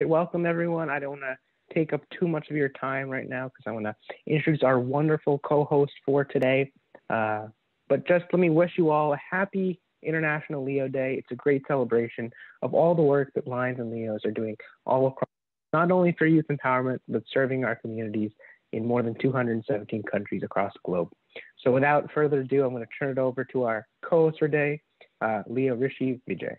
Welcome, everyone. I don't want to take up too much of your time right now because I want to introduce our wonderful co-host for today. But just let me wish you all a happy International Leo Day. It's a great celebration of all the work that Lions and Leos are doing all across, not only for youth empowerment, but serving our communities in more than 217 countries across the globe. So without further ado, I'm going to turn it over to our co-host for today, Leo, Rishit, Vijay.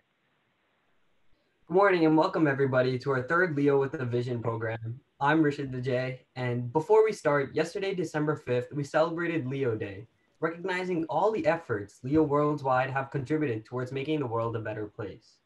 Good morning and welcome everybody to our third Leo with a Vision program. I'm Rishit Vijay, and before we start, yesterday, December 5th, we celebrated Leo Day, recognizing all the efforts Leo worldwide have contributed towards making the world a better place.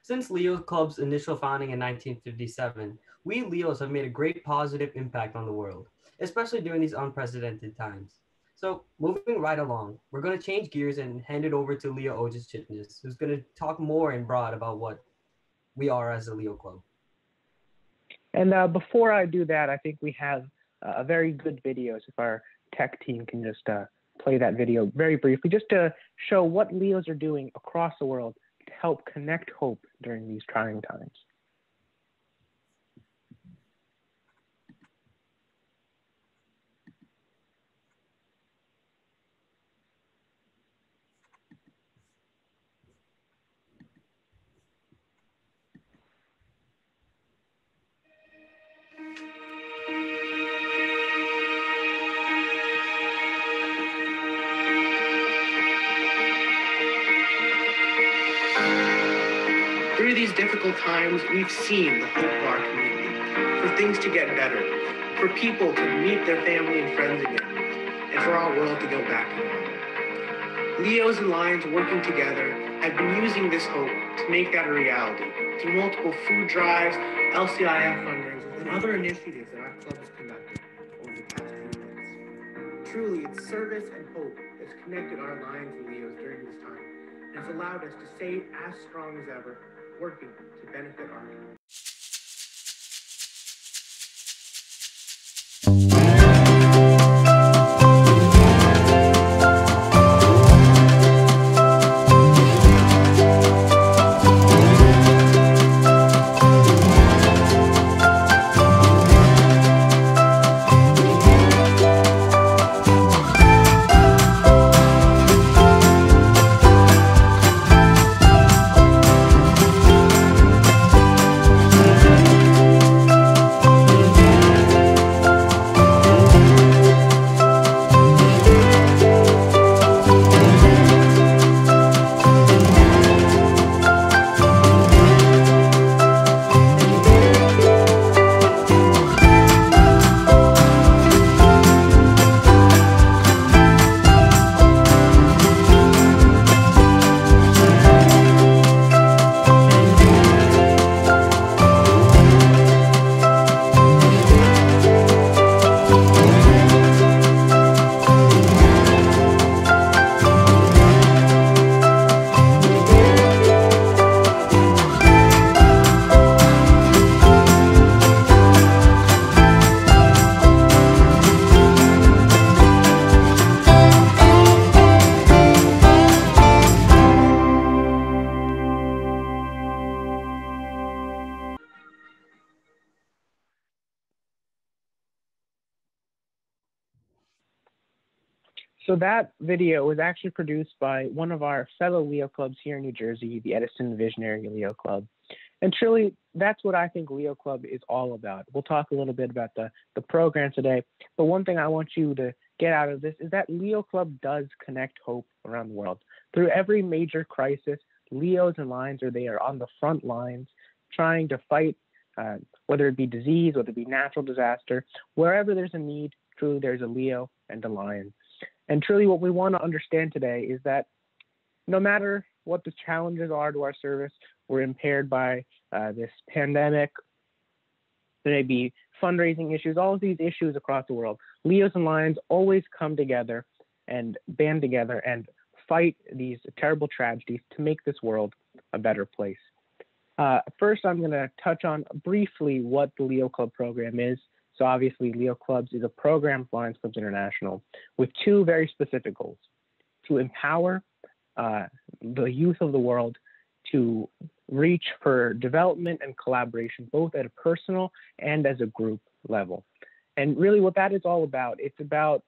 Since Leo Club's initial founding in 1957, we Leos have made a great positive impact on the world, especially during these unprecedented times. So, moving right along, we're going to change gears and hand it over to Leo Ojas Chitnis, who's going to talk more in broad about what we are as a Leo Club. And before I do that, I think we have a very good video. So if our tech team can just play that video very briefly, just to show what Leos are doing across the world to help connect hope during these trying times. Through these difficult times, we've seen the hope of our community, for things to get better, for people to meet their family and friends again, and for our world to go back to normal. Leos and Lions working together have been using this hope to make that a reality through multiple food drives, LCIF fundraisers, and other initiatives that our club has conducted over the past few months. Truly, it's service and hope that's connected our Lions and Leos during this time, and has allowed us to stay as strong as ever, working to benefit our community. So that video was actually produced by one of our fellow Leo clubs here in New Jersey, the Edison Visionary Leo Club. And truly, that's what I think Leo Club is all about. We'll talk a little bit about the program today, but one thing I want you to get out of this is that Leo Club does connect hope around the world. Through every major crisis, Leos and Lions are there on the front lines, trying to fight, whether it be disease, whether it be natural disaster, wherever there's a need, truly there's a Leo and a Lion. And truly what we want to understand today is that no matter what the challenges are to our service, we're impaired by this pandemic, there may be fundraising issues, all of these issues across the world. Leos and Lions always come together and band together and fight these terrible tragedies to make this world a better place. First, I'm going to touch on briefly what the Leo Club program is. So obviously, Leo Clubs is a program of Lions Clubs International with two very specific goals: to empower the youth of the world to reach for development and collaboration, both at a personal and as a group level. And really, what that is all about, it's about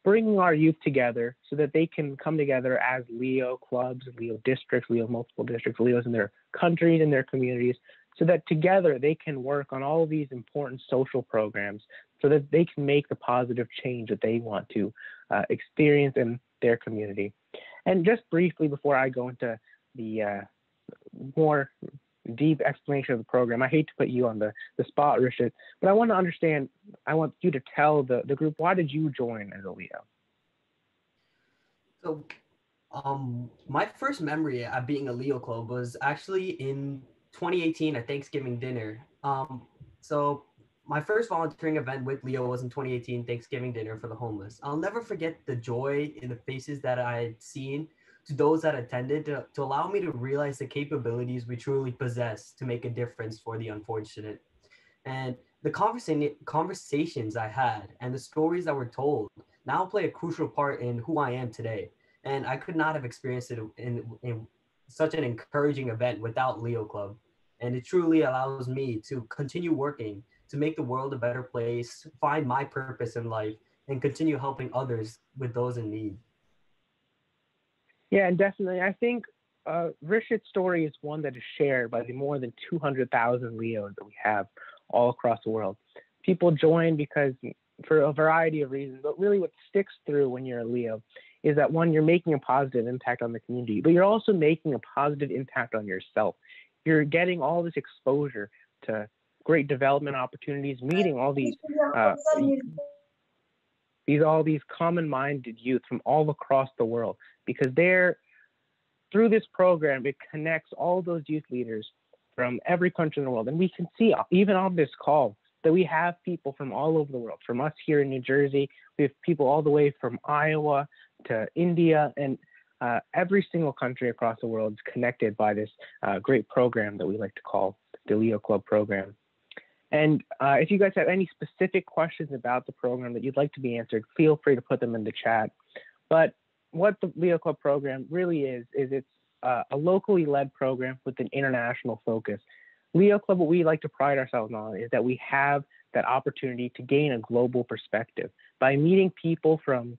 bringing our youth together so that they can come together as Leo clubs, Leo districts, Leo multiple districts, Leos in their countries and their communities, so that together they can work on all of these important social programs so that they can make the positive change that they want to experience in their community. And just briefly before I go into the more deep explanation of the program, I hate to put you on the spot, Rishit, but I want to understand, I want you to tell the group, why did you join as a Leo? So, my first memory of being a Leo club was actually in 2018 at Thanksgiving dinner. So my first volunteering event with Leo was in 2018 Thanksgiving dinner for the homeless. I'll never forget the joy in the faces that I had seen to those that attended to allow me to realize the capabilities we truly possess to make a difference for the unfortunate. And the conversations I had and the stories that were told now play a crucial part in who I am today. And I could not have experienced it in such an encouraging event without Leo Club. And it truly allows me to continue working to make the world a better place, find my purpose in life, and continue helping others with those in need. Yeah, and definitely, I think Rishit's story is one that is shared by the more than 200,000 Leos that we have all across the world. People join because for a variety of reasons, but really what sticks through when you're a Leo is that one, you're making a positive impact on the community, but you're also making a positive impact on yourself. You're getting all this exposure to great development opportunities, meeting all these common-minded youth from all across the world, because through this program, it connects all those youth leaders from every country in the world. And we can see, even on this call, that we have people from all over the world. From us here in New Jersey, we have people all the way from Iowa to India, and every single country across the world is connected by this great program that we like to call the Leo Club program. And if you guys have any specific questions about the program that you'd like to be answered, feel free to put them in the chat. But what the Leo Club program really is it's a locally led program with an international focus. Leo Club, what we like to pride ourselves on is that we have that opportunity to gain a global perspective. By meeting people from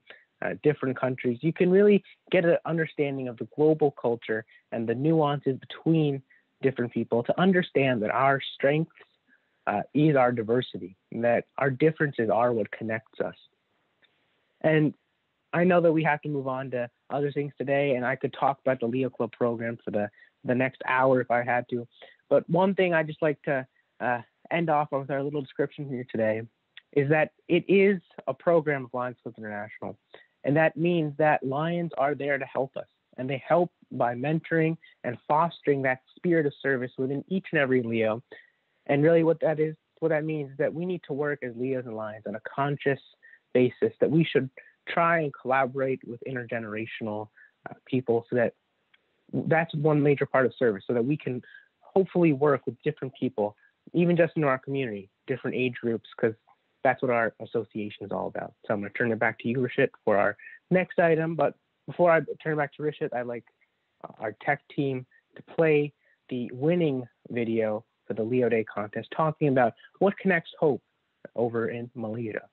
different countries, you can really get an understanding of the global culture and the nuances between different people to understand that our strengths is our diversity, and that our differences are what connects us. And I know that we have to move on to other things today, and I could talk about the Leo Club program for the next hour if I had to. But one thing I just like to end off with our little description here today is that it is a program of Lions Club International. And that means that Lions are there to help us. And they help by mentoring and fostering that spirit of service within each and every Leo. And really what that means is that we need to work as Leos and Lions on a conscious basis, that we should try and collaborate with intergenerational people, so that's one major part of service, so that we can hopefully work with different people, even just in our community, different age groups, because that's what our association is all about. So I'm going to turn it back to you, Rishit, for our next item. But before I turn it back to Rishit, I'd like our tech team to play the winning video for the Leo Day contest, talking about what connects hope over in Malaysia.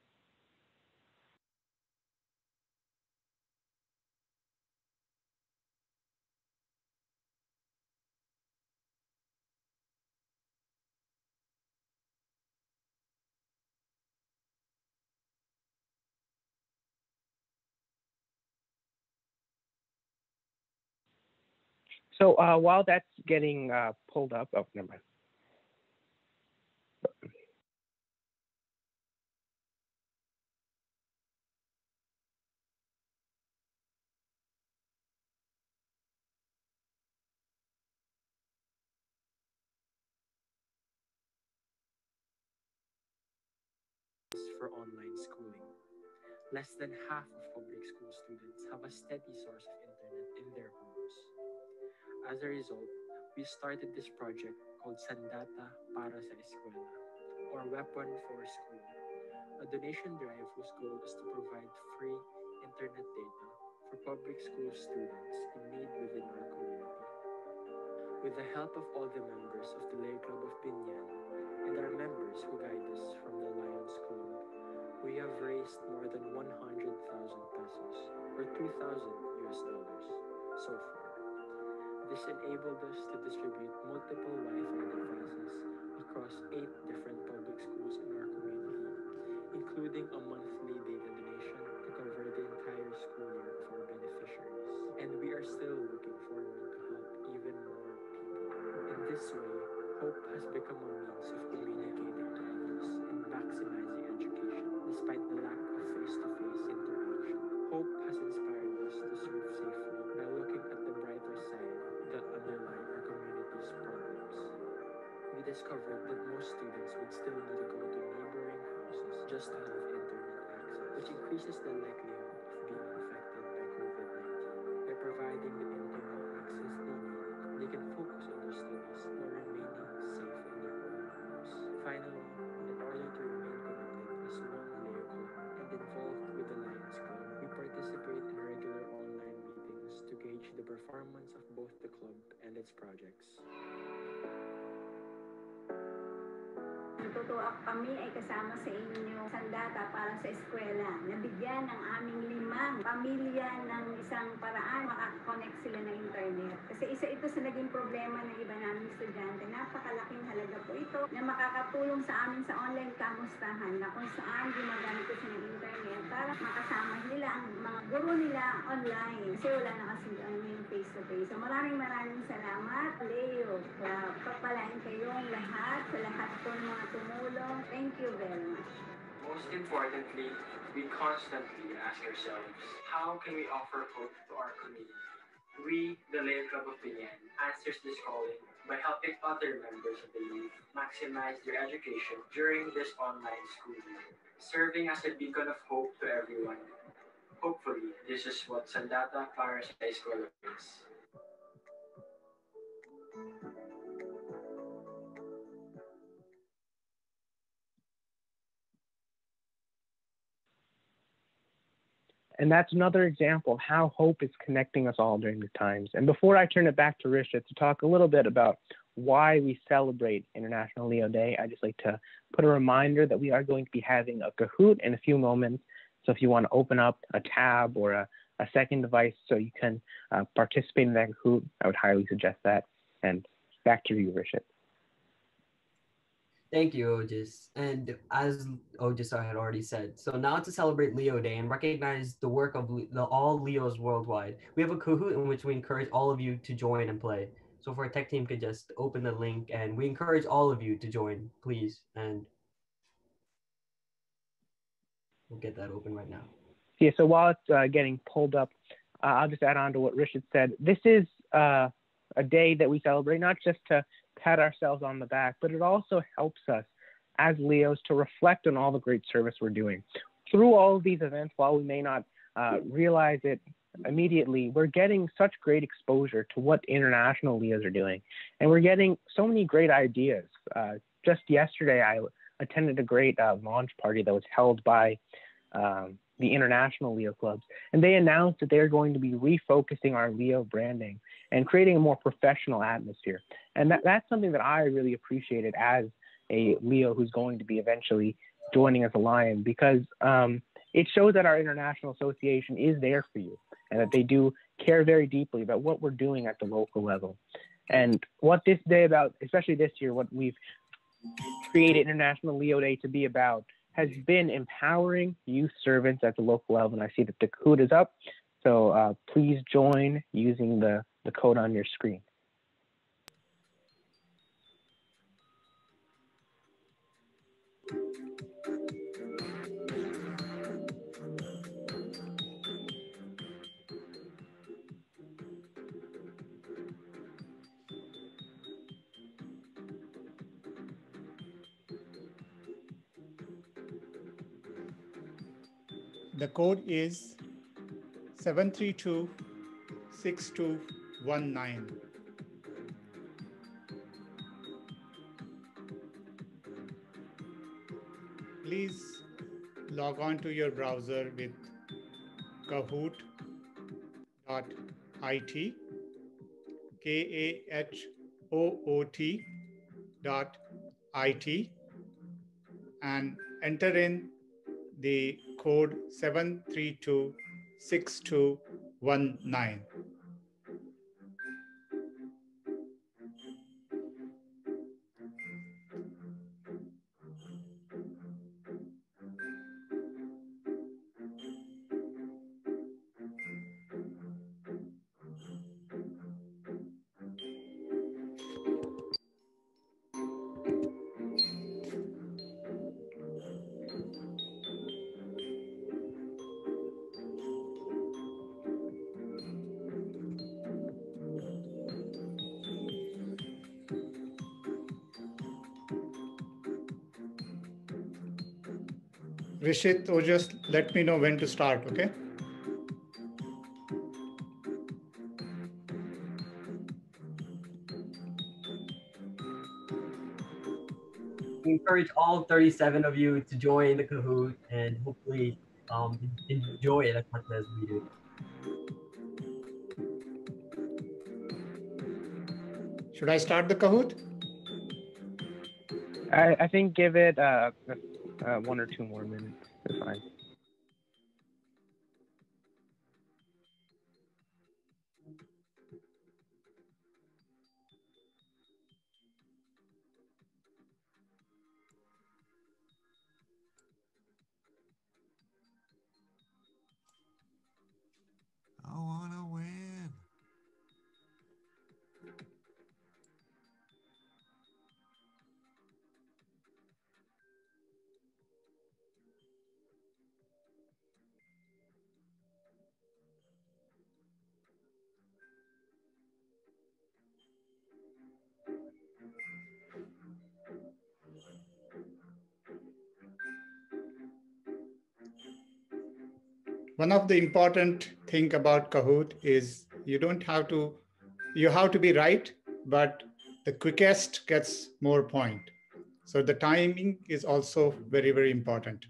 So while that's getting pulled up, oh, never mind. For online schooling. Less than half of public school students have a steady source of internet in their homes. As a result, we started this project called Sandata para sa Eskwela, or Weapon for School, a donation drive whose goal is to provide free internet data for public school students in need within our community. With the help of all the members of the Lay Club of Binyan and our members who guide us from the Lions Club, we have raised more than 100,000 pesos or 2,000 US dollars so far. This enabled us to distribute multiple Wi-Fi devices across 8 different public schools in our community, including a monthly data donation to cover the entire school year of our beneficiaries. And we are still looking forward to help even more people. In this way, Hope has become a means of communicating to others and maximizing education despite the lack of face-to-face interaction. Hope has inspired us to serve safely by looking at the brighter side that underlie our community's problems. We discovered that most students would still need to go to neighboring houses just to have internet access, which increases the likelihood of being infected by COVID-19. By providing the internet access they need, they can focus on their studies while remaining safe in their own homes. Finally, in order to remain connected as one Leo Club and involved with the Lions Club, we participate in regular online meetings to gauge the performance of both the club and its projects. Natutuwa kami ay kasama sa inyo sandata para sa eskwela. Nabigyan ng aming 5 pamilya ng isang paraan makakonect sila ng internet. Kasi isa ito sa naging problema ng iba naming estudyante. Napakalaking halaga po ito na makakatulong sa amin sa online kamustahan na kung saan gumagamit ko sila ng internet para makasama nila ang mga guro nila online. Kasi wala na kasi yung face-to-face. So maraming salamat, Leo. Pagpalain kayong lahat, sa lahat po ng mga tumulong. Thank you very much. Most importantly, we constantly ask ourselves, how can we offer hope to our community? We, the Lay Club of Binyan, answers this calling by helping other members of the youth maximize their education during this online school year, serving as a beacon of hope to everyone. Hopefully, this is what Sandata para sa Eskwela is. And that's another example of how hope is connecting us all during the times. And before I turn it back to Rishit to talk a little bit about why we celebrate International Leo Day, I'd just like to put a reminder that we are going to be having a Kahoot in a few moments. So if you want to open up a tab or a second device so you can participate in that Kahoot, I would highly suggest that. And back to you, Rishit. Thank you, Ojas. And as Ojas had already said, so now to celebrate Leo Day and recognize the work of all Leos worldwide, we have a Kahoot in which we encourage all of you to join and play. So if our tech team could just open the link, and we encourage all of you to join, please. And we'll get that open right now. Yeah, so while it's getting pulled up, I'll just add on to what Rishit said. This is a day that we celebrate, not just to pat ourselves on the back, but it also helps us as Leos to reflect on all the great service we're doing. Through all of these events, while we may not realize it immediately, we're getting such great exposure to what international Leos are doing. And we're getting so many great ideas. Just yesterday, I attended a great launch party that was held by the international Leo clubs, and they announced that they're going to be refocusing our Leo branding and creating a more professional atmosphere. And that's something that I really appreciated as a Leo who's going to be eventually joining as a Lion, because it shows that our international association is there for you and that they do care very deeply about what we're doing at the local level. And what this day about, especially this year, what we've created International Leo Day to be about has been empowering youth servants at the local level. And I see that the code is up. So please join using the code on your screen. The code is 732-6219. Please log on to your browser with kahoot.it, and enter in the code 7326219. Rishit, or just let me know when to start, okay? We encourage all 37 of you to join the Kahoot and hopefully enjoy it as much as we do. Should I start the Kahoot? I think give it 1 or 2 more minutes. It's fine. I wanna win. One of the important thing about Kahoot is you have to be right, but the quickest gets more point. So the timing is also very, very important.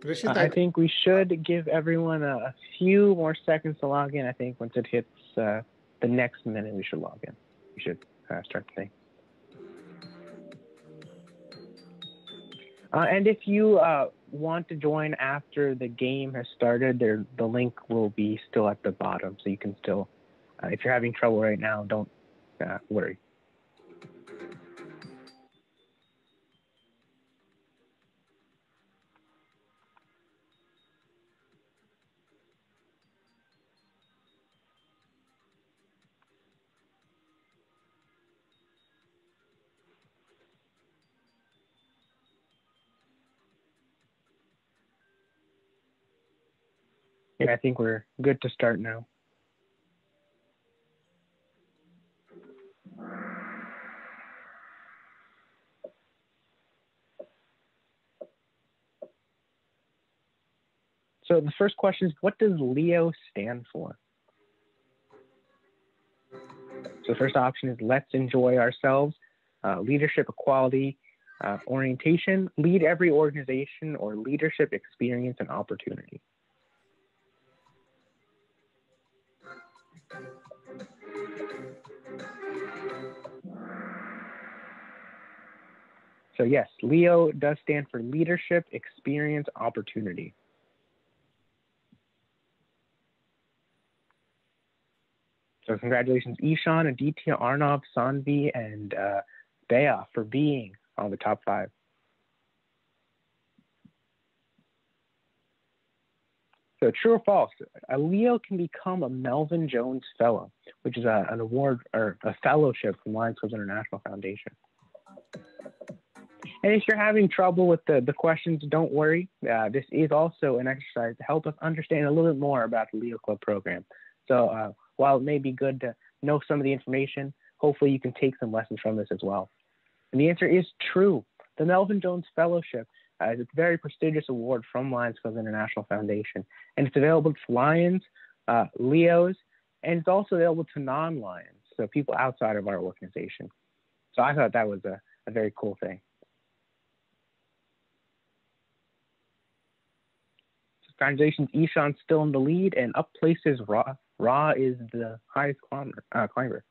Rishit, I think we should give everyone a few more seconds to log in. I think once it hits the next minute, we should log in. We should start the thing. And if you want to join after the game has started, the link will be still at the bottom, so you can still, if you're having trouble right now, don't worry. Yeah, I think we're good to start now. So the first question is, what does LEO stand for? So the first option is let's enjoy ourselves, leadership equality, orientation, lead every organization, or leadership experience and opportunity. So yes, LEO does stand for leadership experience opportunity. So congratulations, Ishan, Aditya, Arnav, Sanvi, and Bea for being on the top 5. So true or false, a LEO can become a Melvin Jones Fellow, which is an award or a fellowship from Lions Clubs International Foundation. And if you're having trouble with the questions, don't worry. This is also an exercise to help us understand a little bit more about the Leo Club program. So while it may be good to know some of the information, hopefully you can take some lessons from this as well. And the answer is true. The Melvin Jones Fellowship is a very prestigious award from Lions Clubs International Foundation. And it's available to Lions, Leos, and it's also available to non-Lions, so people outside of our organization. So I thought that was a very cool thing. Congratulations, Ishan's still in the lead, and up places Ra. Ra is the highest climber.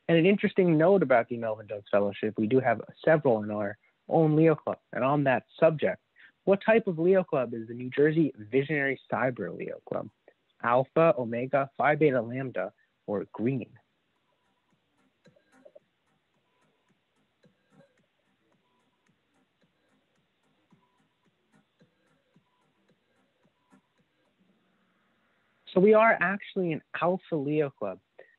And an interesting note about the Melvin Jones Fellowship, we do have several in our own Leo Club. And on that subject, what type of Leo Club is the New Jersey Visionary Cyber Leo Club? Alpha, Omega, Phi Beta Lambda, or Green? So we are actually an Alpha Leo Club.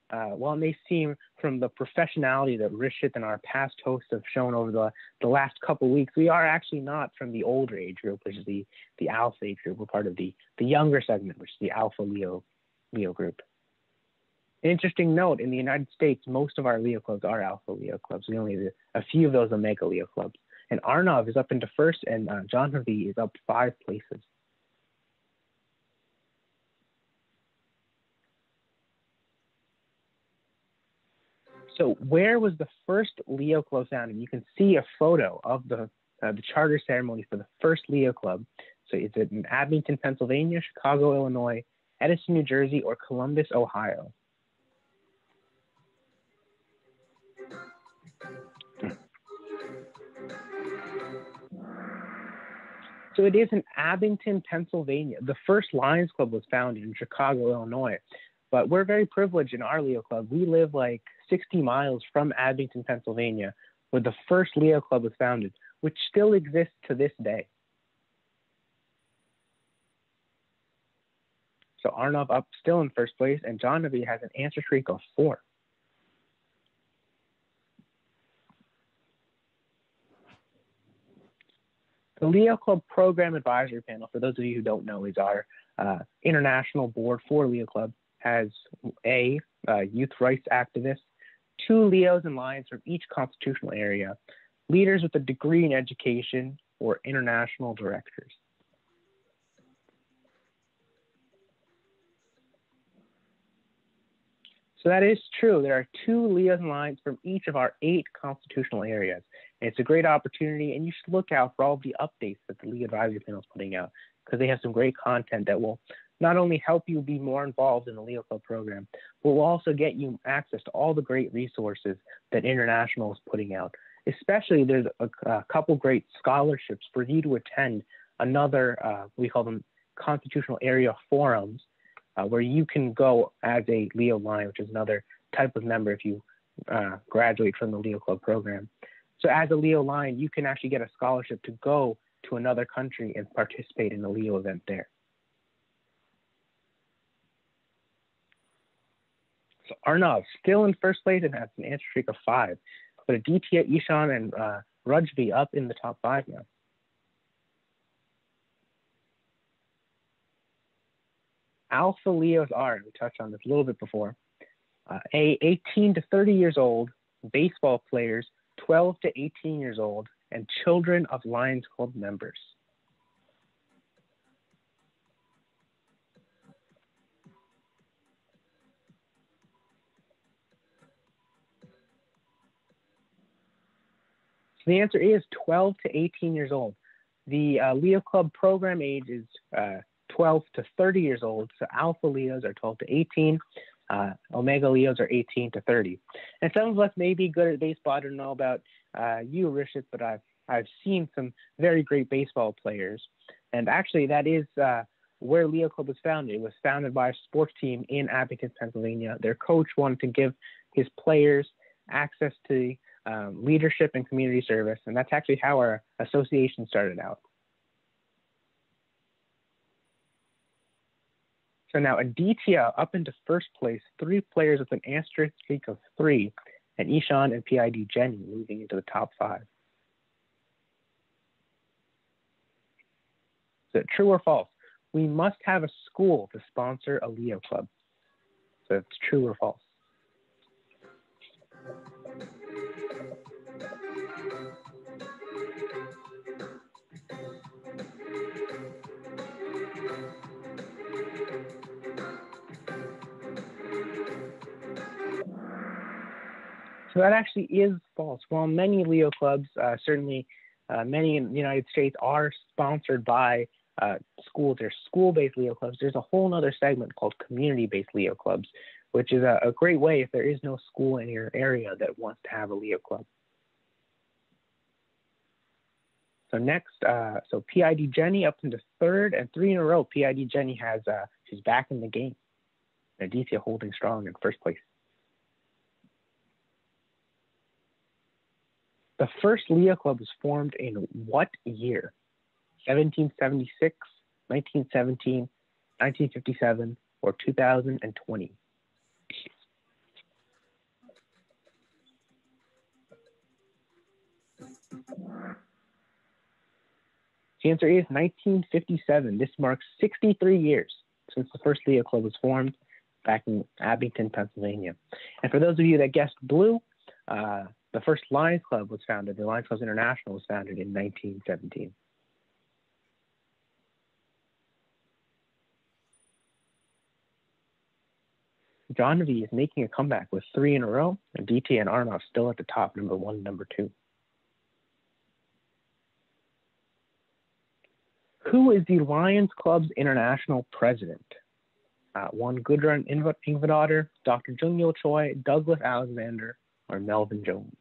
While it may seem from the professionality that Rishit and our past hosts have shown over the last couple of weeks, we are actually not from the older age group, which is the Alpha age group. We're part of the younger segment, which is the Alpha Leo group. An interesting note, in the United States, most of our Leo clubs are Alpha Leo clubs. We only have a few of those Omega Leo clubs. And Arnav is up into first, and John Harvey is up 5 places. So where was the first Leo Club founded? You can see a photo of the charter ceremony for the first Leo Club. So is it in Abington, Pennsylvania, Chicago, Illinois, Edison, New Jersey, or Columbus, Ohio? So it is in Abington, Pennsylvania. The first Lions Club was founded in Chicago, Illinois. But we're very privileged in our Leo Club. We live like 60 miles from Abington, Pennsylvania, where the first Leo Club was founded, which still exists to this day. So Arnav up still in first place, and John Navi has an answer streak of 4. The Leo Club Program Advisory Panel, for those of you who don't know, is our international board for Leo Club. Has a youth rights activist, 2 Leos and Lions from each constitutional area, leaders with a degree in education, or international directors. So that is true. There are 2 Leos and Lions from each of our 8 constitutional areas. And it's a great opportunity, and you should look out for all of the updates that the Leo Advisory Panel is putting out, because they have some great content that will not only help you be more involved in the Leo Club program, but will also get you access to all the great resources that International is putting out. Especially, there's a couple great scholarships for you to attend another, we call them constitutional area forums, where you can go as a Leo Lion, which is another type of member if you graduate from the Leo Club program. So as a Leo Lion, you can actually get a scholarship to go to another country and participate in a Leo event there. So Arnav still in first place and has an answer streak of 5. But Aditya, Ishan, and Rajvi up in the top 5 now. Alpha Leos are, and we touched on this a little bit before, 18 to 30 years old, baseball players, 12 to 18 years old, and children of Lions Club members. So the answer is 12 to 18 years old. The Leo Club program age is 12 to 30 years old. So Alpha Leos are 12 to 18. Omega Leos are 18 to 30. And some of us may be good at baseball. I don't know about you, Rishit, but I've seen some very great baseball players. And actually, that is where Leo Club was founded. It was founded by a sports team in Abington, Pennsylvania. Their coach wanted to give his players access to leadership and community service, and that's actually how our association started out. So now Aditya up into first place, 3 players with an answer streak of 3, and Ishan and PID Jenny moving into the top 5. So true or false? We must have a school to sponsor a Leo club. So it's true or false? So that actually is false. While many Leo clubs, certainly many in the United States, are sponsored by schools, there's school-based Leo clubs, there's a whole other segment called community-based Leo clubs, which is a great way if there is no school in your area that wants to have a Leo club. So next, so PID Jenny up into 3rd, and 3 in a row. PID Jenny has, she's back in the game. Aditya holding strong in 1st place. The first Leo club was formed in what year? 1776, 1917, 1957, or 2020? The answer is 1957. This marks 63 years since the first Leo club was formed back in Abington, Pennsylvania. And for those of you that guessed blue, the first Lions Club was founded, the Lions Clubs International was founded in 1917. John V is making a comeback with 3 in a row, and DT and Arnav still at the top, number 1, number 2. Who is the Lions Club's international president? 1, Gudrun Ingvadottir, Dr. Jungyo Choi, Douglas Alexander, or Melvin Jones?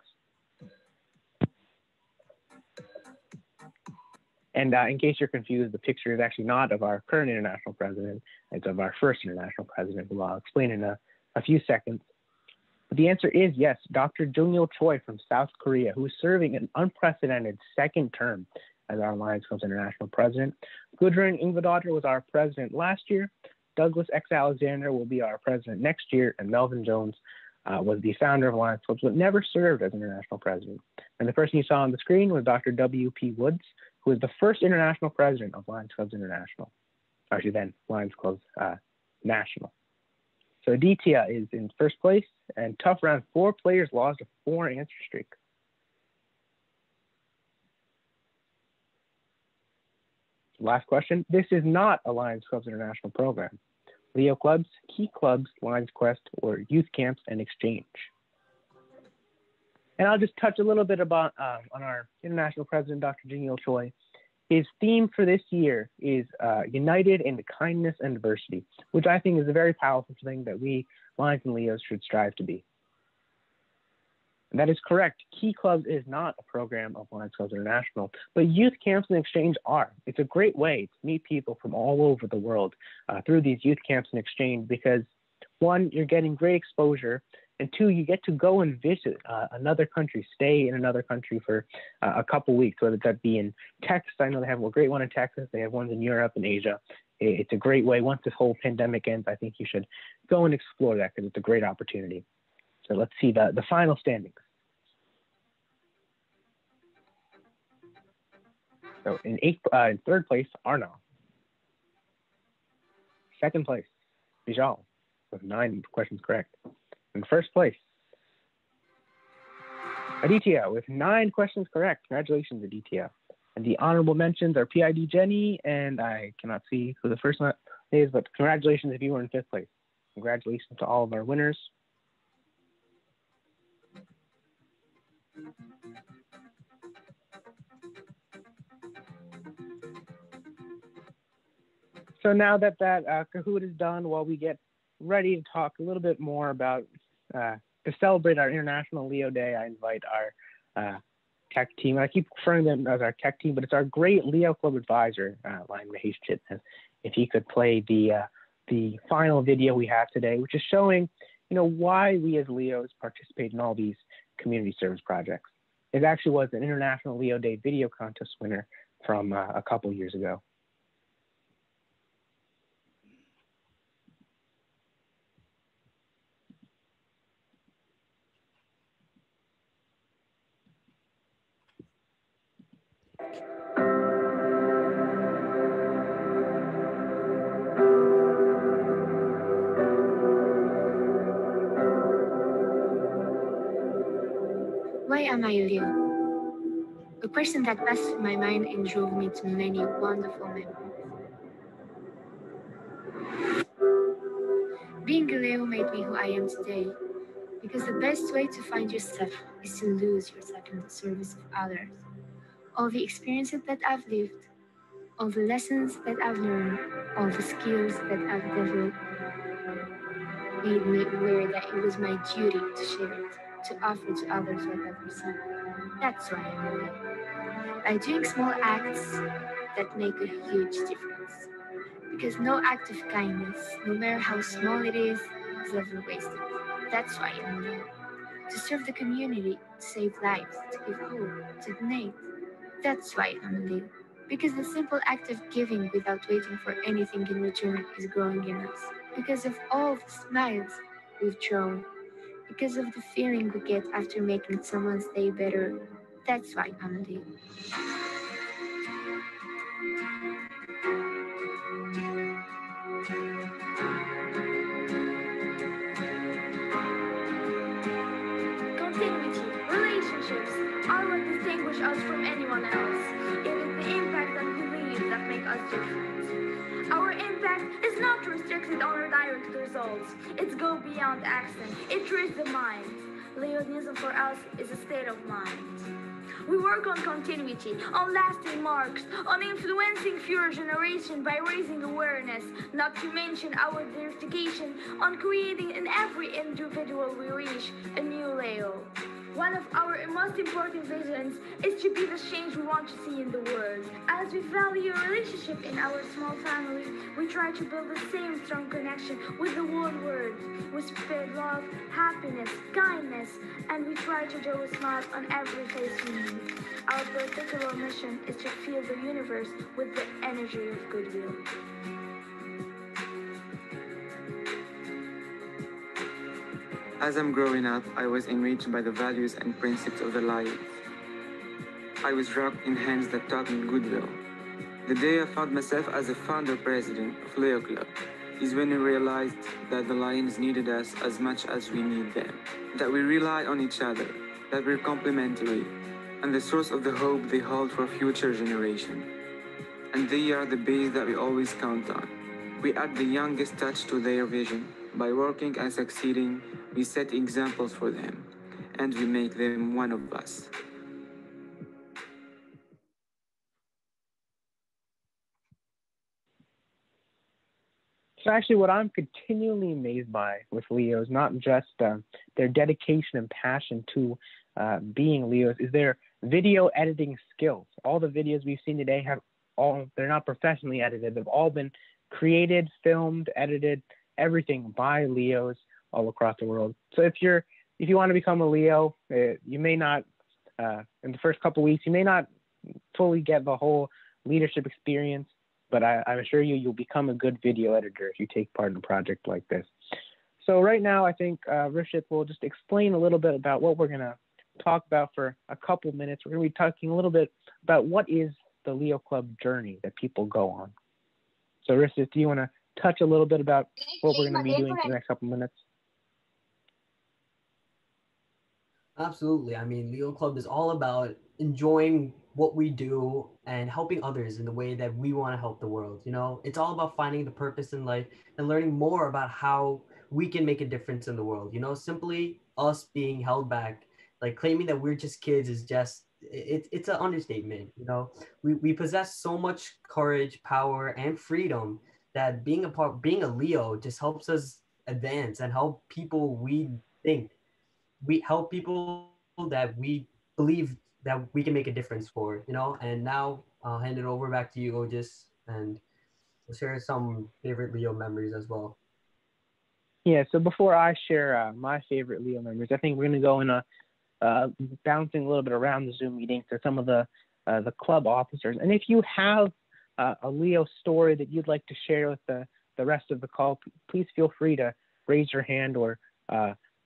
And in case you're confused, the picture is actually not of our current international president. It's of our first international president, who I'll explain in a few seconds. But the answer is yes, Dr. Jungyo Choi from South Korea, who is serving an unprecedented 2nd term as our Lions Club's international president. Gudrun Ingvadottir was our president last year. Douglas X. Alexander will be our president next year, and Melvin Jones was the founder of Lions Clubs, but never served as international president. And the person you saw on the screen was Dr. W.P. Woods, who was the first international president of Lions Clubs International. Actually, then Lions Clubs National. So Aditya is in 1st place, and tough round, 4 players lost a 4-answer streak. Last question. This is not a Lions Clubs International program. Leo clubs, key clubs, Lions Quest, or youth camps and exchange. And I'll just touch a little bit about on our international president, Dr. Jungyo Choi. His theme for this year is United in Kindness and Diversity, which I think is a very powerful thing that we Lions and Leos should strive to be. And that is correct. Key Clubs is not a program of Lions Clubs International, but youth camps and exchange are. It's a great way to meet people from all over the world through these youth camps and exchange because, 1, you're getting great exposure, and 2, you get to go and visit another country, stay in another country for a couple weeks, whether that be in Texas. I know they have a great one in Texas. They have ones in Europe and Asia. It's a great way. Once this whole pandemic ends, I think you should go and explore that because it's a great opportunity. So let's see the final standings. So in 3rd place, Arnav. 2nd place, Vijay, with 9 questions correct. In 1st place, Aditya with 9 questions correct. Congratulations, Aditya. And the honorable mentions are PID Jenny, and I cannot see who the first one is, but congratulations if you were in 5th place. Congratulations to all of our winners. So now that Kahoot is done, while we get ready to talk a little bit more about, to celebrate our International Leo Day, I invite our tech team. I keep referring to them as our tech team, but it's our great Leo Club advisor, Lion Mahesh Chitnis. If he could play the final video we have today, which is showing, why we as Leos participate in all these community service projects. It actually was an International Leo Day video contest winner from a couple years ago. Why am I a Leo? A person that passed through my mind and drove me to many wonderful memories. Being a Leo made me who I am today, because the best way to find yourself is to lose yourself in the service of others. All the experiences that I've lived, all the lessons that I've learned, all the skills that I've developed, made me aware that it was my duty to share it, to offer to others what I've received. That's why I'm a Leo. By doing small acts that make a huge difference. Because no act of kindness, no matter how small it is ever wasted. That's why I'm a Leo. To serve the community, to save lives, to give hope, to donate. That's why I'm a Leo. Because the simple act of giving without waiting for anything in return is growing in us. Because of all the smiles we've drawn. Because of the feeling we get after making someone's day better. That's why I'm a Leo. Continuity, relationships are what distinguish us from anyone else. It is the impact that we leave that make us different. Our impact is not restricted on our direct results. It's go beyond action. It reaches the mind. Leonism for us is a state of mind. We work on continuity, on lasting marks, on influencing future generation by raising awareness, not to mention our dedication on creating in every individual we reach a new Leo. One of our most important visions is to be the change we want to see in the world. As we value a relationship in our small family, we try to build the same strong connection with the whole world. We spread love, happiness, kindness, and we try to draw a smile on every face we meet. Our particular mission is to fill the universe with the energy of goodwill. As I'm growing up, I was enriched by the values and principles of the Lions. I was rocked in hands that taught me goodwill. The day I found myself as a founder president of Leo Club is when we realized that the Lions needed us as much as we need them, that we rely on each other, that we're complementary, and the source of the hope they hold for future generations. And they are the base that we always count on. We add the youngest touch to their vision. By working and succeeding, we set examples for them, and we make them one of us. So actually what I'm continually amazed by with Leos, not just their dedication and passion to being Leos, is their video editing skills. All the videos we've seen today they're not professionally edited. They've all been created, filmed, edited, everything by Leos all across the world. So if you want to become a Leo, you may not, in the first couple of weeks, you may not fully get the whole leadership experience, but I assure you, you'll become a good video editor if you take part in a project like this. So right now, I think Rishit will just explain a little bit about what we're going to talk about for a couple minutes. We're going to be talking a little bit about what is the Leo Club journey that people go on. So Rishit, do you want to touch a little bit about what we're going to be doing for the next couple minutes? Absolutely. I mean, Leo Club is all about enjoying what we do and helping others in the way that we want to help the world. You know, it's all about finding the purpose in life and learning more about how we can make a difference in the world. You know, simply us being held back, like claiming that we're just kids is just, it's an understatement. You know, we possess so much courage, power, and freedom that being a Leo just helps us advance and help people we help people that we believe that we can make a difference for, you know. And now I'll hand it over back to you, Ojas, and we'll share some favorite Leo memories as well. Yeah, so before I share my favorite Leo memories, I think we're going to go in bouncing a little bit around the Zoom meeting to some of the club officers. And if you have a Leo story that you'd like to share with the rest of the call, please feel free to raise your hand or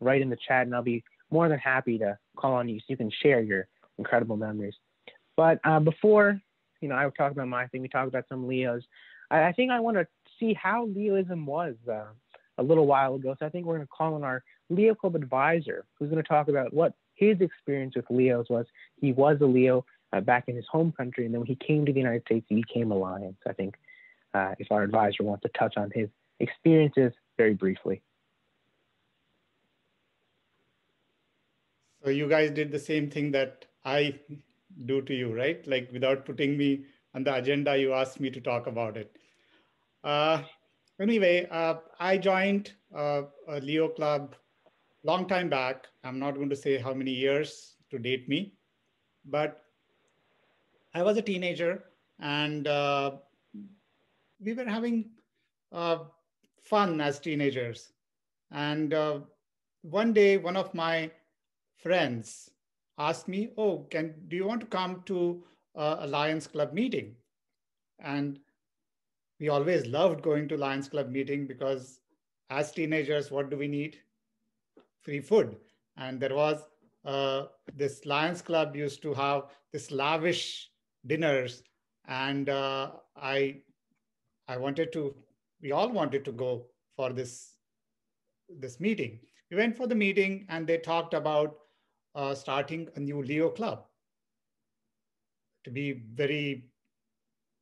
write in the chat, and I'll be more than happy to call on you so you can share your incredible memories. But before, I would talk about my thing, we talked about some Leos. I think I want to see how Leoism was a little while ago. So I think we're going to call on our Leo Club advisor, who's going to talk about what his experience with Leos was. He was a Leo back in his home country, and then when he came to the United States, he became a Lion. So I think if our advisor wants to touch on his experiences very briefly. So you guys did the same thing that I do to you, right? Like without putting me on the agenda, you asked me to talk about it. Anyway, I joined a Leo Club long time back. I'm not going to say how many years to date me, but I was a teenager and we were having fun as teenagers. And one day, one of my friends asked me, "Oh, do you want to come to a Lions Club meeting?" And we always loved going to Lions Club meeting because as teenagers, what do we need? Free food. And there was this Lions Club used to have this lavish dinners, and we all wanted to go for this meeting. We went for the meeting and they talked about starting a new Leo Club. To be very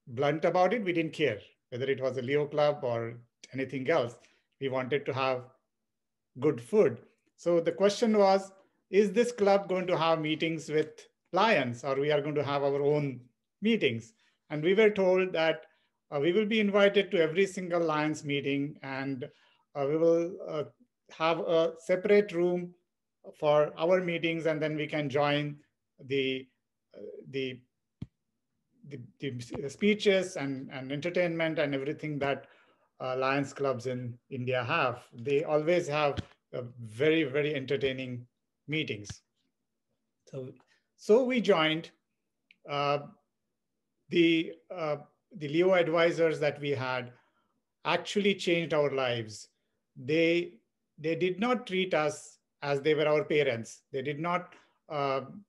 blunt about it, we didn't care whether it was a Leo Club or anything else. We wanted to have good food. So the question was, is this club going to have meetings with lions, or we are going to have our own meetings? And we were told that we will be invited to every single Lions meeting, and we will have a separate room for our meetings, and then we can join the speeches and entertainment and everything that Lions clubs in India have. They always have very, very entertaining meetings. So we joined. The Leo advisors that we had actually changed our lives. They did not treat us as they were our parents. They did not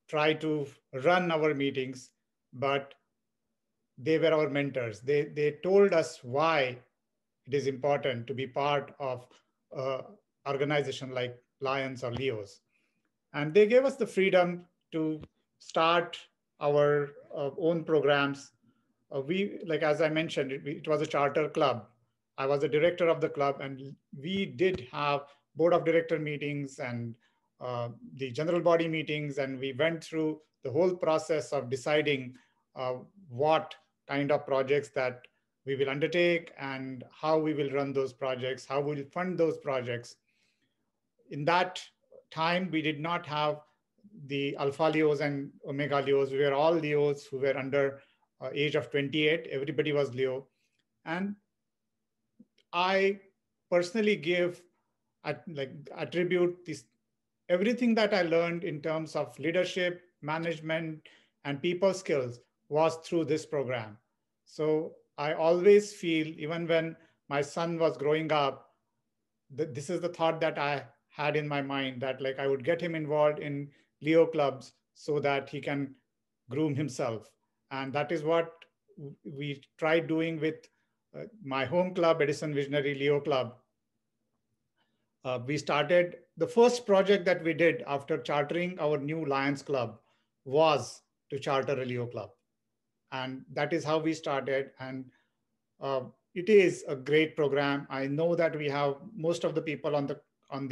try to run our meetings, but they were our mentors. They told us why it is important to be part of an organization like Lions or Leos. And they gave us the freedom to start our own programs. As I mentioned, it was a charter club. I was the director of the club, and we did have board of director meetings and the general body meetings, and we went through the whole process of deciding what kind of projects that we will undertake and how we will run those projects, how we will fund those projects. In that time, we did not have the Alpha Leos and Omega Leos. We were all Leos who were under age of 28. Everybody was Leo. And I personally attribute this, everything that I learned in terms of leadership, management, and people skills was through this program. So I always feel, even when my son was growing up, this is the thought that I had in my mind, that I would get him involved in Leo clubs so that he can groom himself. And that is what we tried doing with my home club, Edison Visionary Leo Club. We started, the first project that we did after chartering our new Lions Club was to charter a Leo Club. And that is how we started. And it is a great program. I know that we have most of the people on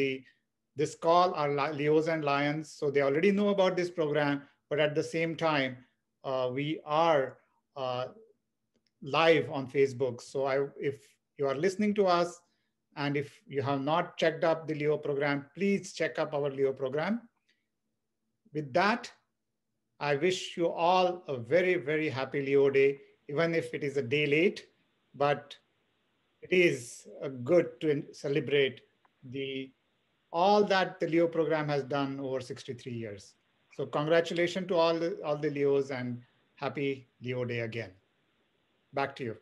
this call are Leos and Lions, so they already know about this program. But at the same time, we are live on Facebook. So if you are listening to us, and if you have not checked up the Leo program, please check up our Leo program. With that, I wish you all a very, very happy Leo Day, even if it is a day late, but it is good to celebrate all that the Leo program has done over 63 years. So congratulations to all the Leos, and happy Leo Day again. Back to you.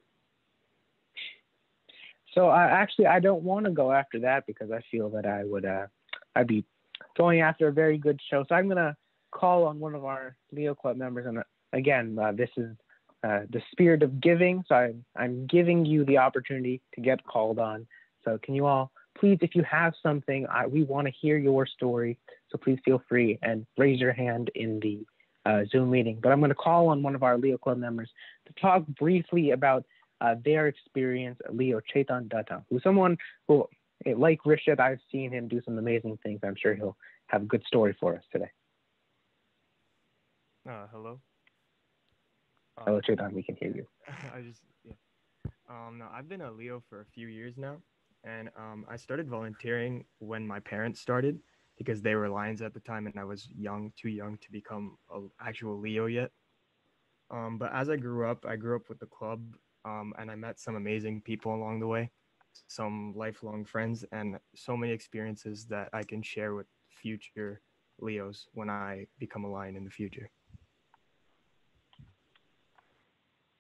So I don't want to go after that because I feel that I'd be going after a very good show. So I'm going to call on one of our Leo Club members. And again, this is the spirit of giving. So I'm giving you the opportunity to get called on. So can you all please, if you have something, we want to hear your story. So please feel free and raise your hand in the Zoom meeting. But I'm going to call on one of our Leo Club members to talk briefly about their experience, Leo Chetan Datta, who's someone who, like Rishit, I've seen him do some amazing things. I'm sure he'll have a good story for us today. Hello. Hello, Chetan, we can hear you. No, I've been a Leo for a few years now, and I started volunteering when my parents started because they were Lions at the time, and I was too young to become an actual Leo yet. But as I grew up with the club, and I met some amazing people along the way, some lifelong friends, and so many experiences that I can share with future Leos when I become a Lion in the future.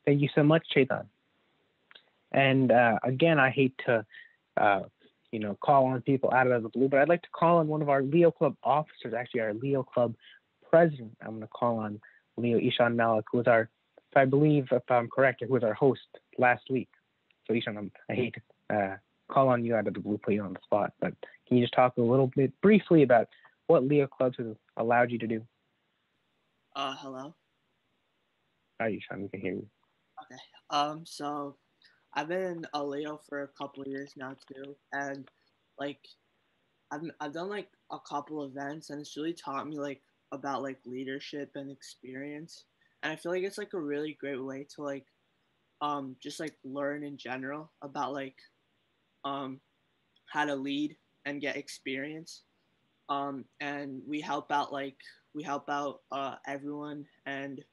Thank you so much, Chetan. And again, I hate to, call on people out of the blue, but I'd like to call on one of our Leo Club officers, actually our Leo Club president. I'm going to call on Leo Ishan Malik, who was our, if I believe, if I'm correct, who was our host last week. So Ishan, I hate to call on you out of the blue, put you on the spot, but can you just talk a little bit briefly about what Leo Clubs has allowed you to do? Hello. Hi, Ishan, we can hear you. Okay. So I've been a Leo for a couple of years now too, and like I've done like a couple events, and it's really taught me like about like leadership and experience, and I feel like it's like a really great way to like just like learn in general about like how to lead and get experience, and we help out everyone, and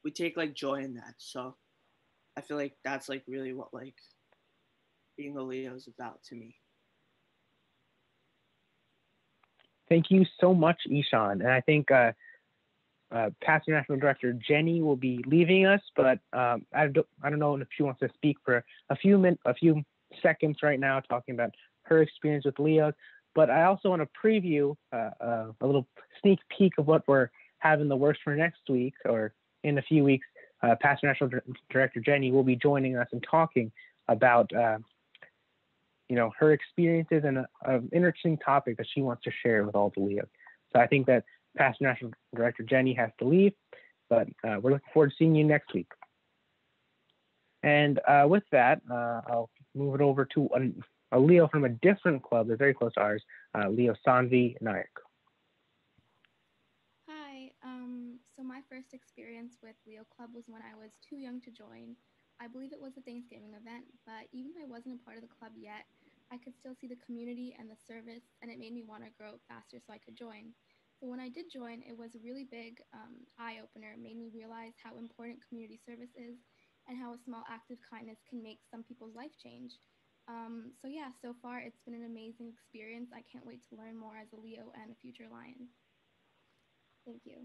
we take like joy in that. So I feel like that's like really what like being a Leo is about to me. Thank you so much, Ishan. And I think past National Director Jenny will be leaving us, but I don't know if she wants to speak for a few seconds right now, talking about her experience with Leos. But I also want to preview a little sneak peek of what we're having the works for next week or in a few weeks. Past National Director Jenny will be joining us and talking about her experiences and an interesting topic that she wants to share with all the Leos. So I think that Past National Director Jenny has to leave, but we're looking forward to seeing you next week. And with that, I'll move it over to a Leo from a different club that's very close to ours, Leo Sanvi Nayak. Hi. So my first experience with Leo Club was when I was too young to join. I believe it was a Thanksgiving event, but even if I wasn't a part of the club yet, I could still see the community and the service, and it made me want to grow faster so I could join. So when I did join, it was a really big eye-opener. It made me realize how important community service is and how a small act of kindness can make some people's life change. So yeah, so far it's been an amazing experience. I can't wait to learn more as a Leo and a future Lion. Thank you.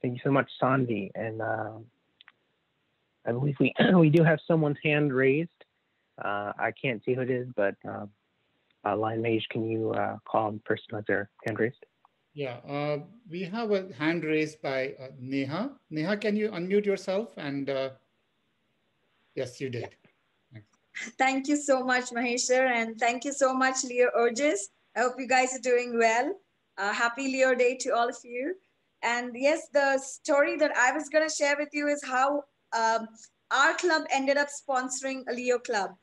Thank you so much, Sanvi. And I believe we do have someone's hand raised. I can't see who it is, but Lion Mage, can you call on the person who has their hand raised? Yeah, we have a hand raised by Neha. Neha, can you unmute yourself? And yes, you did. Thank you so much, Maheshwar, and thank you so much, Leo Ojas. I hope you guys are doing well. Happy Leo Day to all of you. And yes, the story that I was going to share with you is how our club ended up sponsoring a Leo club.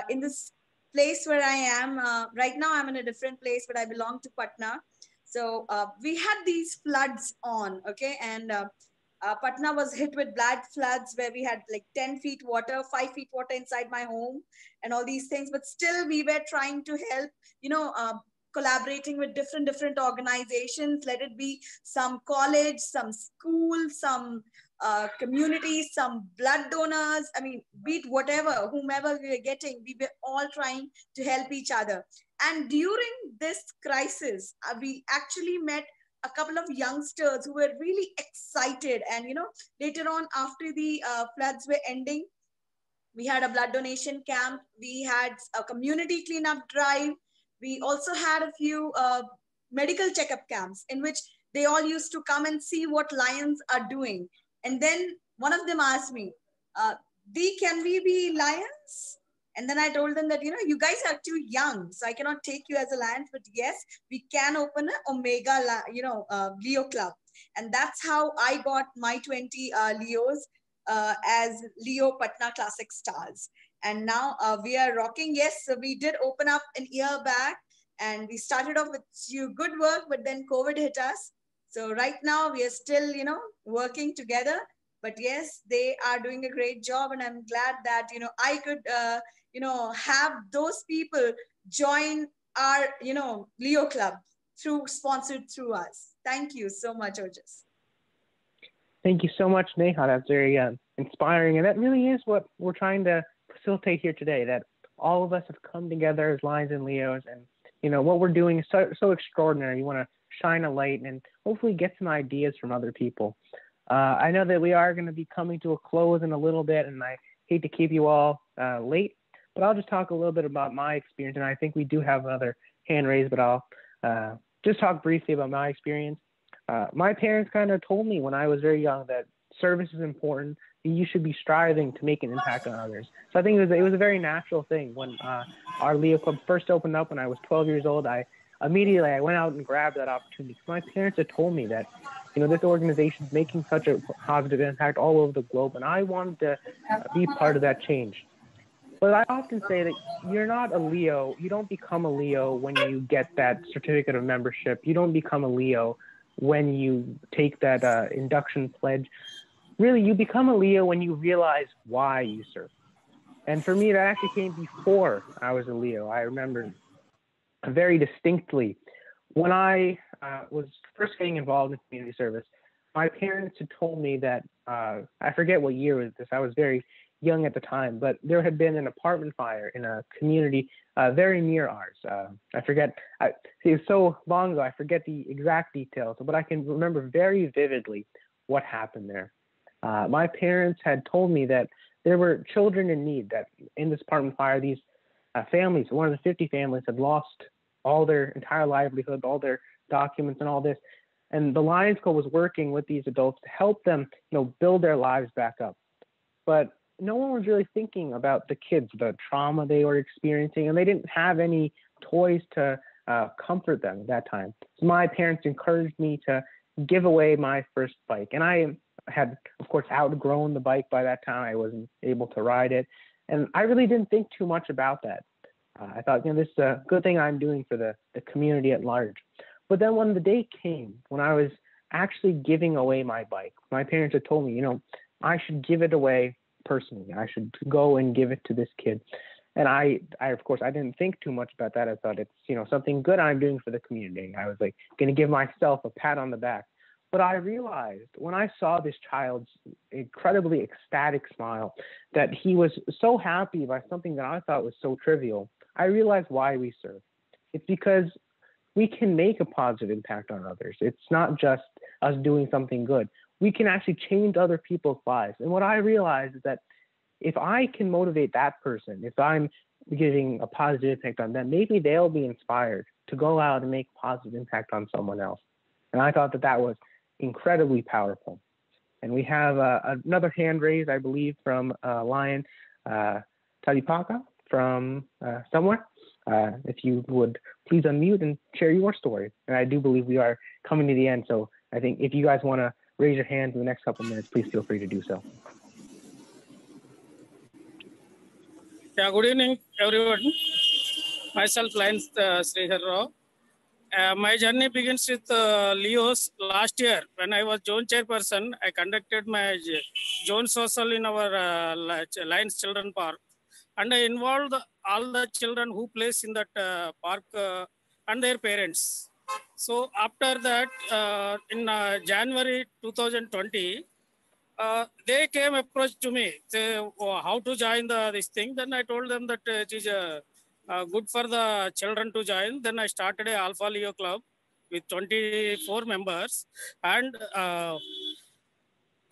In this place where I am, right now I'm in a different place, but I belong to Patna. So we had these floods on, okay? And Patna was hit with bad floods where we had like 10 feet water, 5 feet water inside my home and all these things. But still we were trying to help, collaborating with different organizations, let it be some college, some school, some communities, some blood donors. I mean, be it whatever, whomever we were getting, we were all trying to help each other. And during this crisis, we actually met a couple of youngsters who were really excited. And, later on after the floods were ending, we had a blood donation camp. We had a community cleanup drive. We also had a few medical checkup camps in which they all used to come and see what lions are doing. And then one of them asked me, Dee, can we be lions? And then I told them that, you guys are too young, so I cannot take you as a Lions, but yes, we can open an Omega, Leo club. And that's how I got my 20 Leos as Leo Patna Classic Stars. And now we are rocking. Yes, so we did open up an year back, and we started off with good work, but then COVID hit us. So right now we are still, working together. But yes, they are doing a great job, and I'm glad that, I could, have those people join our, Leo Club sponsored through us. Thank you so much, Ojas. Thank you so much, Neha. That's very inspiring. And that really is what we're trying to facilitate here today, that all of us have come together as Lions and Leos. And, what we're doing is so extraordinary. You want to shine a light and hopefully get some ideas from other people. I know that we are going to be coming to a close in a little bit, and I hate to keep you all late, but I'll just talk a little bit about my experience. And I think we do have another hand raised, but I'll just talk briefly about my experience. My parents kind of told me when I was very young that service is important. You should be striving to make an impact on others. So I think it was a very natural thing. When our Leo Club first opened up when I was 12 years old, I went out and grabbed that opportunity. My parents had told me that, this organization is making such a positive impact all over the globe, and I wanted to be part of that change. But I often say that you're not a Leo. You don't become a Leo when you get that certificate of membership. You don't become a Leo when you take that induction pledge. Really, you become a Leo when you realize why you serve. And for me, that actually came before I was a Leo. I remember very distinctly when I was first getting involved in community service, my parents had told me that, I forget what year was this, I was very young at the time, but there had been an apartment fire in a community very near ours. I forget, it was so long ago, I forget the exact details, but I can remember very vividly what happened there. My parents had told me that there were children in need, that in this apartment fire, these families, one of the 50 families had lost all their entire livelihood, all their documents and all this. And the Lions Club was working with these adults to help them, build their lives back up. But no one was really thinking about the kids, the trauma they were experiencing, and they didn't have any toys to comfort them at that time. So my parents encouraged me to give away my first bike. And I had, of course, outgrown the bike by that time. I wasn't able to ride it. And I really didn't think too much about that. I thought, this is a good thing I'm doing for the community at large. But then when the day came, when I was actually giving away my bike, my parents had told me, I should give it away personally. I should go and give it to this kid. And I of course, I didn't think too much about that. I thought it's, something good I'm doing for the community. I was like going to give myself a pat on the back. But I realized when I saw this child's incredibly ecstatic smile that he was so happy by something that I thought was so trivial, I realized why we serve. It's because we can make a positive impact on others. It's not just us doing something good. We can actually change other people's lives. And what I realized is that if I can motivate that person, if I'm giving a positive impact on them, maybe they'll be inspired to go out and make a positive impact on someone else. And I thought that was incredibly powerful. And we have another hand raised, I believe, from Lion Talipaka from somewhere. If you would please unmute and share your story. And I do believe we are coming to the end. So I think if you guys want to raise your hand in the next couple of minutes, please feel free to do so. Yeah, good evening, everyone. Myself, Lion Srihar Rao. My journey begins with Leos last year. When I was zone chairperson, I conducted my zone social in our Lions Children Park. And I involved all the children who plays in that park and their parents. So after that, in January 2020, they came approach to me, say, how to join this thing. Then I told them that it is good for the children to join. Then I started a Alpha Leo Club with 24 members. And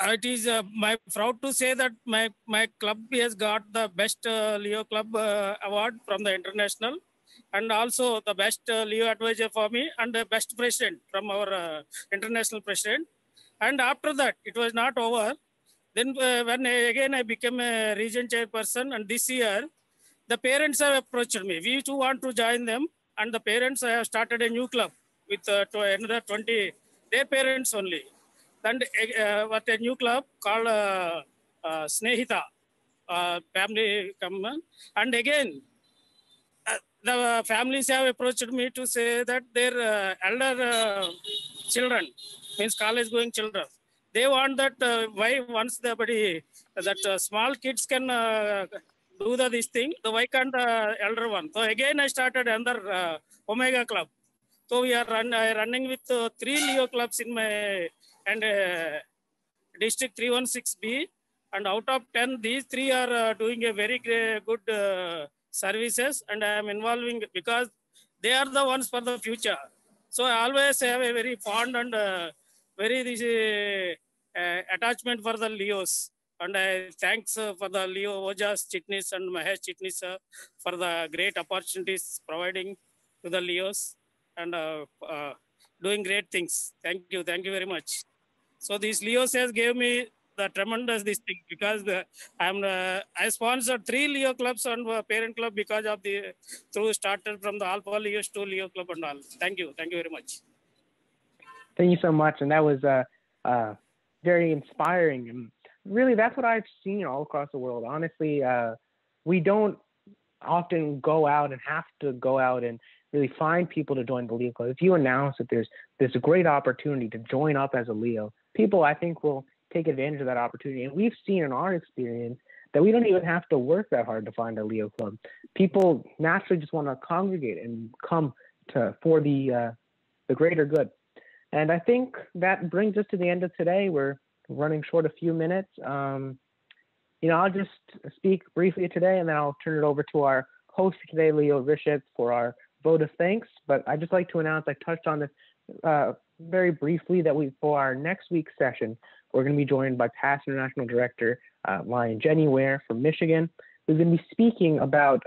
it is my proud to say that my club has got the best Leo Club award from the international, and also the best Leo advisor for me, and the best president from our international president. And after that, it was not over. Then when again I became a region chairperson, and this year the parents have approached me. We too want to join them, and the parents have started a new club with another 20, their parents only. And what a new club called Snehita, family come. And again, the families have approached me to say that their elder children, means college going children, they want that why once the body that small kids can do this thing, so why can't the elder one? So again I started another Omega club. So we are running with 3 Leo clubs in my and district 316B, and out of 10, these 3 are doing a very good services, and I am involving because they are the ones for the future. So I always have a very fond and very attachment for the Leos. And I thanks for the Leo Ojas, Chitnis and Mahesh Chitnis for the great opportunities providing to the Leos and doing great things. Thank you very much. So these Leos has gave me the tremendous this thing because I sponsored 3 Leo clubs and parent club because of the through started from the Alpha Leos to Leo club and all. Thank you very much. Thank you so much, and that was very inspiring. And really, that's what I've seen all across the world. Honestly, we don't often go out and have to go out and really find people to join the Leo club. If you announce that there's a great opportunity to join up as a Leo, people I think will take advantage of that opportunity. And we've seen in our experience that we don't even have to work that hard to find a Leo club. People naturally just want to congregate and come for the greater good. And I think that brings us to the end of today. We're running short a few minutes. I'll just speak briefly today, and then I'll turn it over to our host for today, Leo Rishit, for our vote of thanks. But I'd just like to announce, I touched on this very briefly, that for our next week's session, we're going to be joined by past International Director Lion Jenny Ware from Michigan, who's going to be speaking about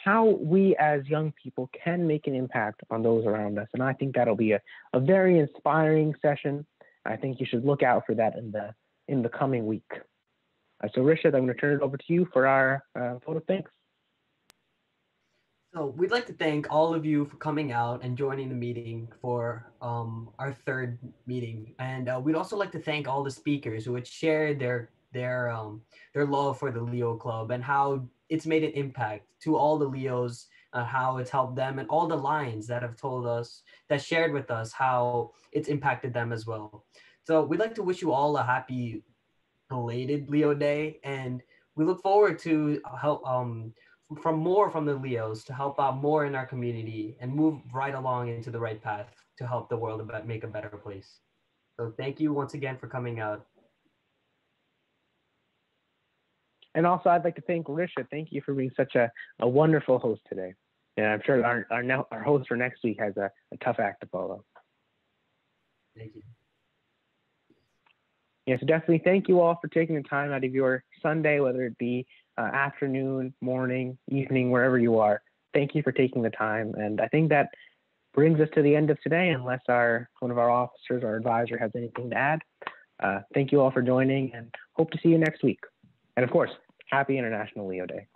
how we as young people can make an impact on those around us. And I think that'll be a very inspiring session. I think you should look out for that in the coming week. So Rishit, I'm going to turn it over to you for our vote of thanks. So we'd like to thank all of you for coming out and joining the meeting for our third meeting. And we'd also like to thank all the speakers who had shared their love for the Leo Club and how it's made an impact to all the Leos, how it's helped them, and all the Lions that have told us, that shared with us how it's impacted them as well. So we'd like to wish you all a happy belated Leo Day, and we look forward to help from the Leos to help out more in our community and move right along into the right path to help the world make a better place. So thank you once again for coming out. And also, I'd like to thank Rishit. Thank you for being such a wonderful host today. And I'm sure our host for next week has a tough act to follow. Thank you. Yes, definitely. Thank you all for taking the time out of your Sunday, whether it be afternoon, morning, evening, wherever you are. Thank you for taking the time. And I think that brings us to the end of today, unless one of our officers or advisor has anything to add. Thank you all for joining, and hope to see you next week. And of course, happy International Leo Day.